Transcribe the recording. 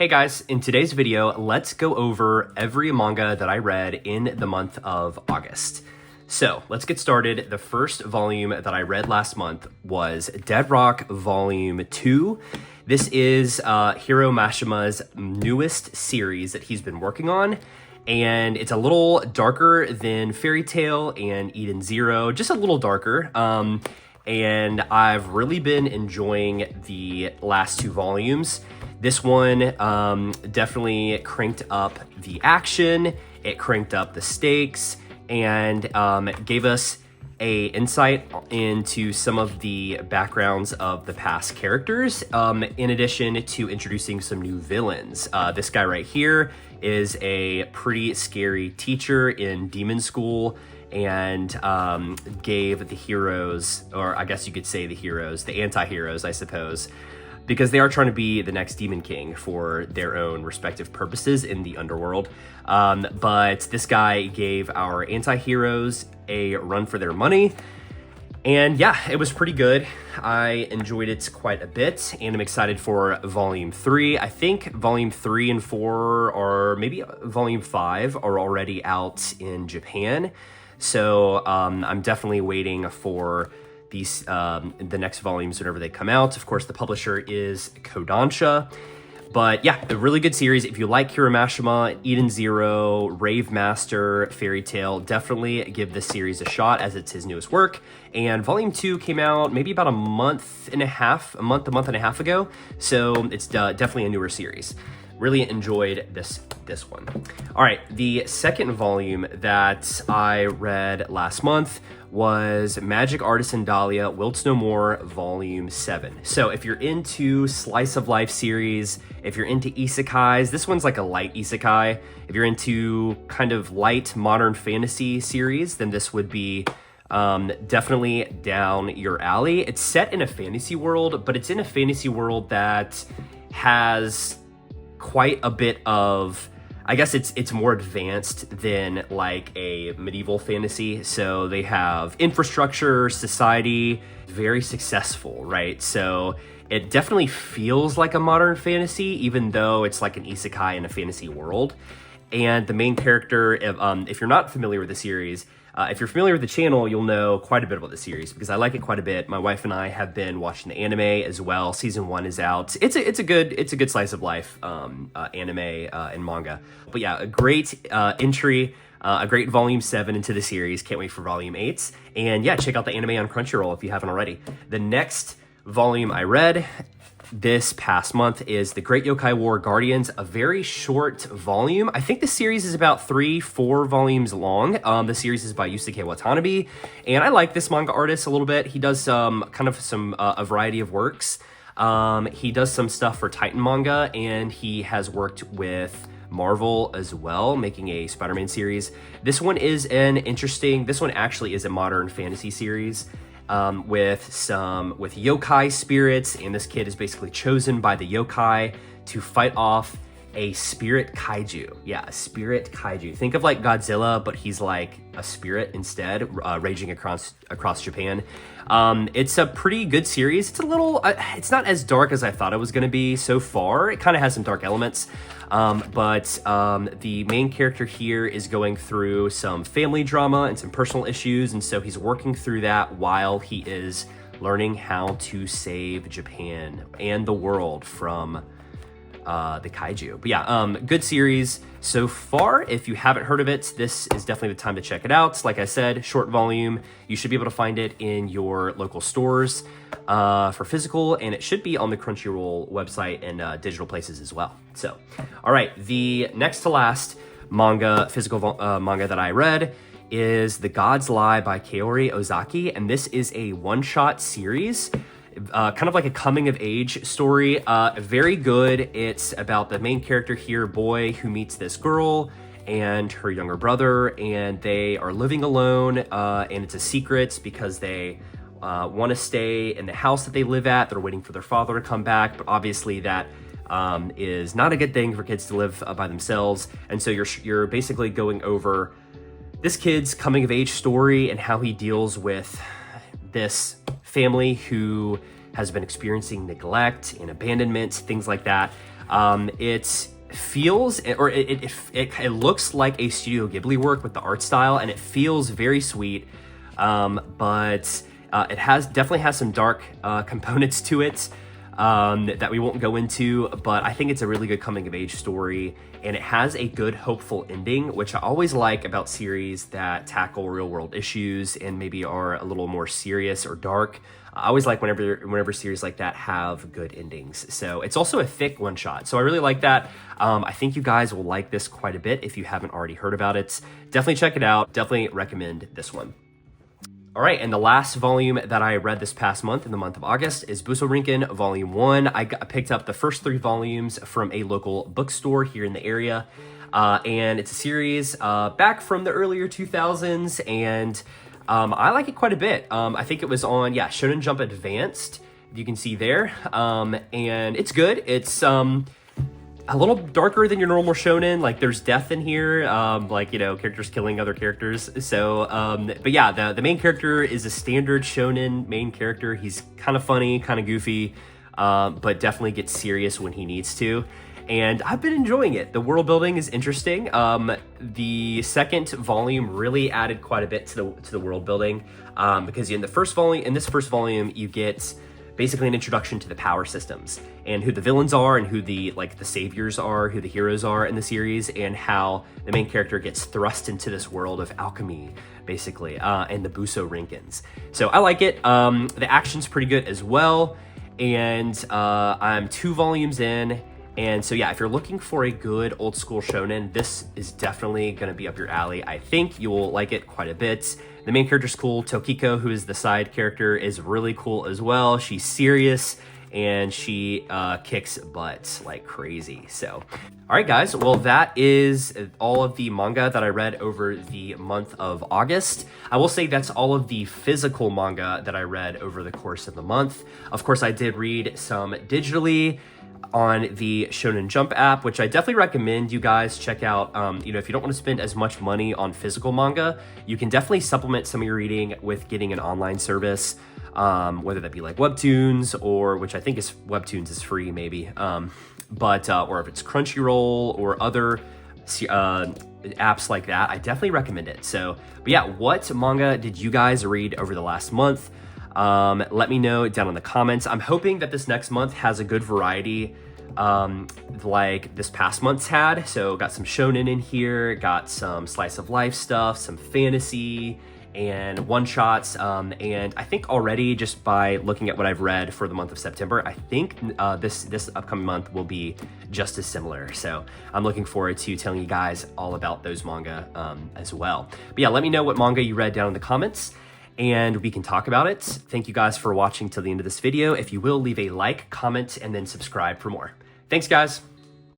Hey guys, in today's video, let's go over every manga that I read in the month of August. So let's get started. The first volume that I read last month was Dead Rock Volume 2. This is Hiro Mashima's newest series that he's been working on. And it's a little darker than Fairy Tail and Eden Zero, just a little darker. And I've really been enjoying the last two volumes. This one definitely cranked up the action, it cranked up the stakes, and gave us a insight into some of the backgrounds of the past characters, in addition to introducing some new villains. This guy right here is a pretty scary teacher in demon school, and gave the heroes, or I guess you could say the heroes, the anti-heroes, I suppose, because they are trying to be the next Demon King for their own respective purposes in the underworld. But this guy gave our anti-heroes a run for their money. And yeah, it was pretty good. I enjoyed it quite a bit, and I'm excited for Volume 3. I think Volume 3 and 4, or maybe Volume 5, are already out in Japan. So I'm definitely waiting for these the next volumes whenever they come out. Of course, the publisher is Kodansha. But yeah, a really good series. If you like Hiro Mashima, Eden Zero, Rave Master, Fairy Tail, definitely give this series a shot as it's his newest work. And Volume 2 came out maybe about a month and a half ago. So it's definitely a newer series. Really enjoyed this one. All right, the second volume that I read last month was Magic Artisan Dahlia Wilts No More Volume 7. So if you're into slice of life series, if you're into isekais, this one's like a light isekai. If you're into kind of light modern fantasy series, then this would be definitely down your alley. It's set in a fantasy world, but it's in a fantasy world that has quite a bit of, I guess it's more advanced than like a medieval fantasy. So they have infrastructure, society, very successful, right? So it definitely feels like a modern fantasy, even though it's like an isekai in a fantasy world. And the main character, if you're not familiar with the series, if you're familiar with the channel, you'll know quite a bit about the series because I like it quite a bit. My wife and I have been watching the anime as well. Season 1 is out. It's a good slice of life anime and manga. But yeah, a great entry, a great Volume 7 into the series. Can't wait for Volume 8. And yeah, check out the anime on Crunchyroll if you haven't already. The next volume I read this past month is The Great Yokai War Guardians, a very short volume. I think the series is about 3-4 volumes long. The series is by Yusuke Watanabe, and I like this manga artist a little bit. He does a variety of works. He does some stuff for Titan Manga, and he has worked with Marvel as well, making a Spider-Man series. This one actually is a modern fantasy series. With yokai spirits, and this kid is basically chosen by the yokai to fight off a spirit kaiju. Yeah, a spirit kaiju. Think of like Godzilla, but he's like a spirit instead, raging across Japan. It's a pretty good series. It's a little, it's not as dark as I thought it was going to be so far. It kind of has some dark elements. But the main character here is going through some family drama and some personal issues, and so he's working through that while he is learning how to save Japan and the world from the kaiju. But yeah, good series so far. If you haven't heard of it, this is definitely the time to check it out. Like I said, short volume. You should be able to find it in your local stores for physical, and it should be on the Crunchyroll website and digital places as well. So, all right, the next to last physical manga that I read is The God's Lie by Kaori Ozaki, and this is a one-shot series. Kind of like a coming-of-age story. Very good. It's about the main character here, boy, who meets this girl and her younger brother, and they are living alone, and it's a secret because they want to stay in the house that they live at. They're waiting for their father to come back, but obviously that is not a good thing for kids to live by themselves. And so you're basically going over this kid's coming-of-age story and how he deals with this family who has been experiencing neglect and abandonment, things like that. It feels, or it looks like a Studio Ghibli work with the art style, and it feels very sweet, but it definitely has some dark components to it that we won't go into, but I think it's a really good coming of age story, and it has a good hopeful ending, which I always like about series that tackle real world issues and maybe are a little more serious or dark. I always like whenever series like that have good endings. So it's also a thick one shot, so I really like that. I think you guys will like this quite a bit if you haven't already heard about it. Definitely check it out. Definitely recommend this one. All right, and the last volume that I read this past month, in the month of August, is Busorinken Volume 1. I picked up the first 3 volumes from a local bookstore here in the area, and it's a series back from the earlier 2000s, and I like it quite a bit. I think it was on, Shonen Jump Advanced, you can see there, and it's good. It's a little darker than your normal shonen. Like, there's death in here, characters killing other characters. So, but yeah, the main character is a standard shonen main character. He's kind of funny, kind of goofy, but definitely gets serious when he needs to. And I've been enjoying it. The world building is interesting. The second volume really added quite a bit to the world building, because in this first volume, you get basically an introduction to the power systems and who the villains are and who the saviors are, who the heroes are in the series, and how the main character gets thrust into this world of alchemy, basically, and the Busorinkens. So I like it. The action's pretty good as well, and I'm 2 volumes in. And so yeah, if you're looking for a good old school shonen, this is definitely going to be up your alley. I think you'll like it quite a bit. The main character's cool. Tokiko, who is the side character, is really cool as well. She's serious, and she kicks butt like crazy. So, all right, guys. Well, that is all of the manga that I read over the month of August. I will say that's all of the physical manga that I read over the course of the month. Of course, I did read some digitally on the Shonen Jump app, which I definitely recommend you guys check out. If you don't want to spend as much money on physical manga, you can definitely supplement some of your reading with getting an online service, whether that be like Webtoons, or which I think is Webtoons is free maybe, or if it's Crunchyroll or other apps like that. I definitely recommend it. So, but yeah, what manga did you guys read over the last month? Let me know down in the comments. I'm hoping that this next month has a good variety, like this past month's had. So got some shonen in here, got some slice of life stuff, some fantasy, and one-shots. And I think already, just by looking at what I've read for the month of September, I think this upcoming month will be just as similar. So I'm looking forward to telling you guys all about those manga as well. But yeah, let me know what manga you read down in the comments, and we can talk about it. Thank you guys for watching till the end of this video. If you will, leave a like, comment, and then subscribe for more. Thanks, guys.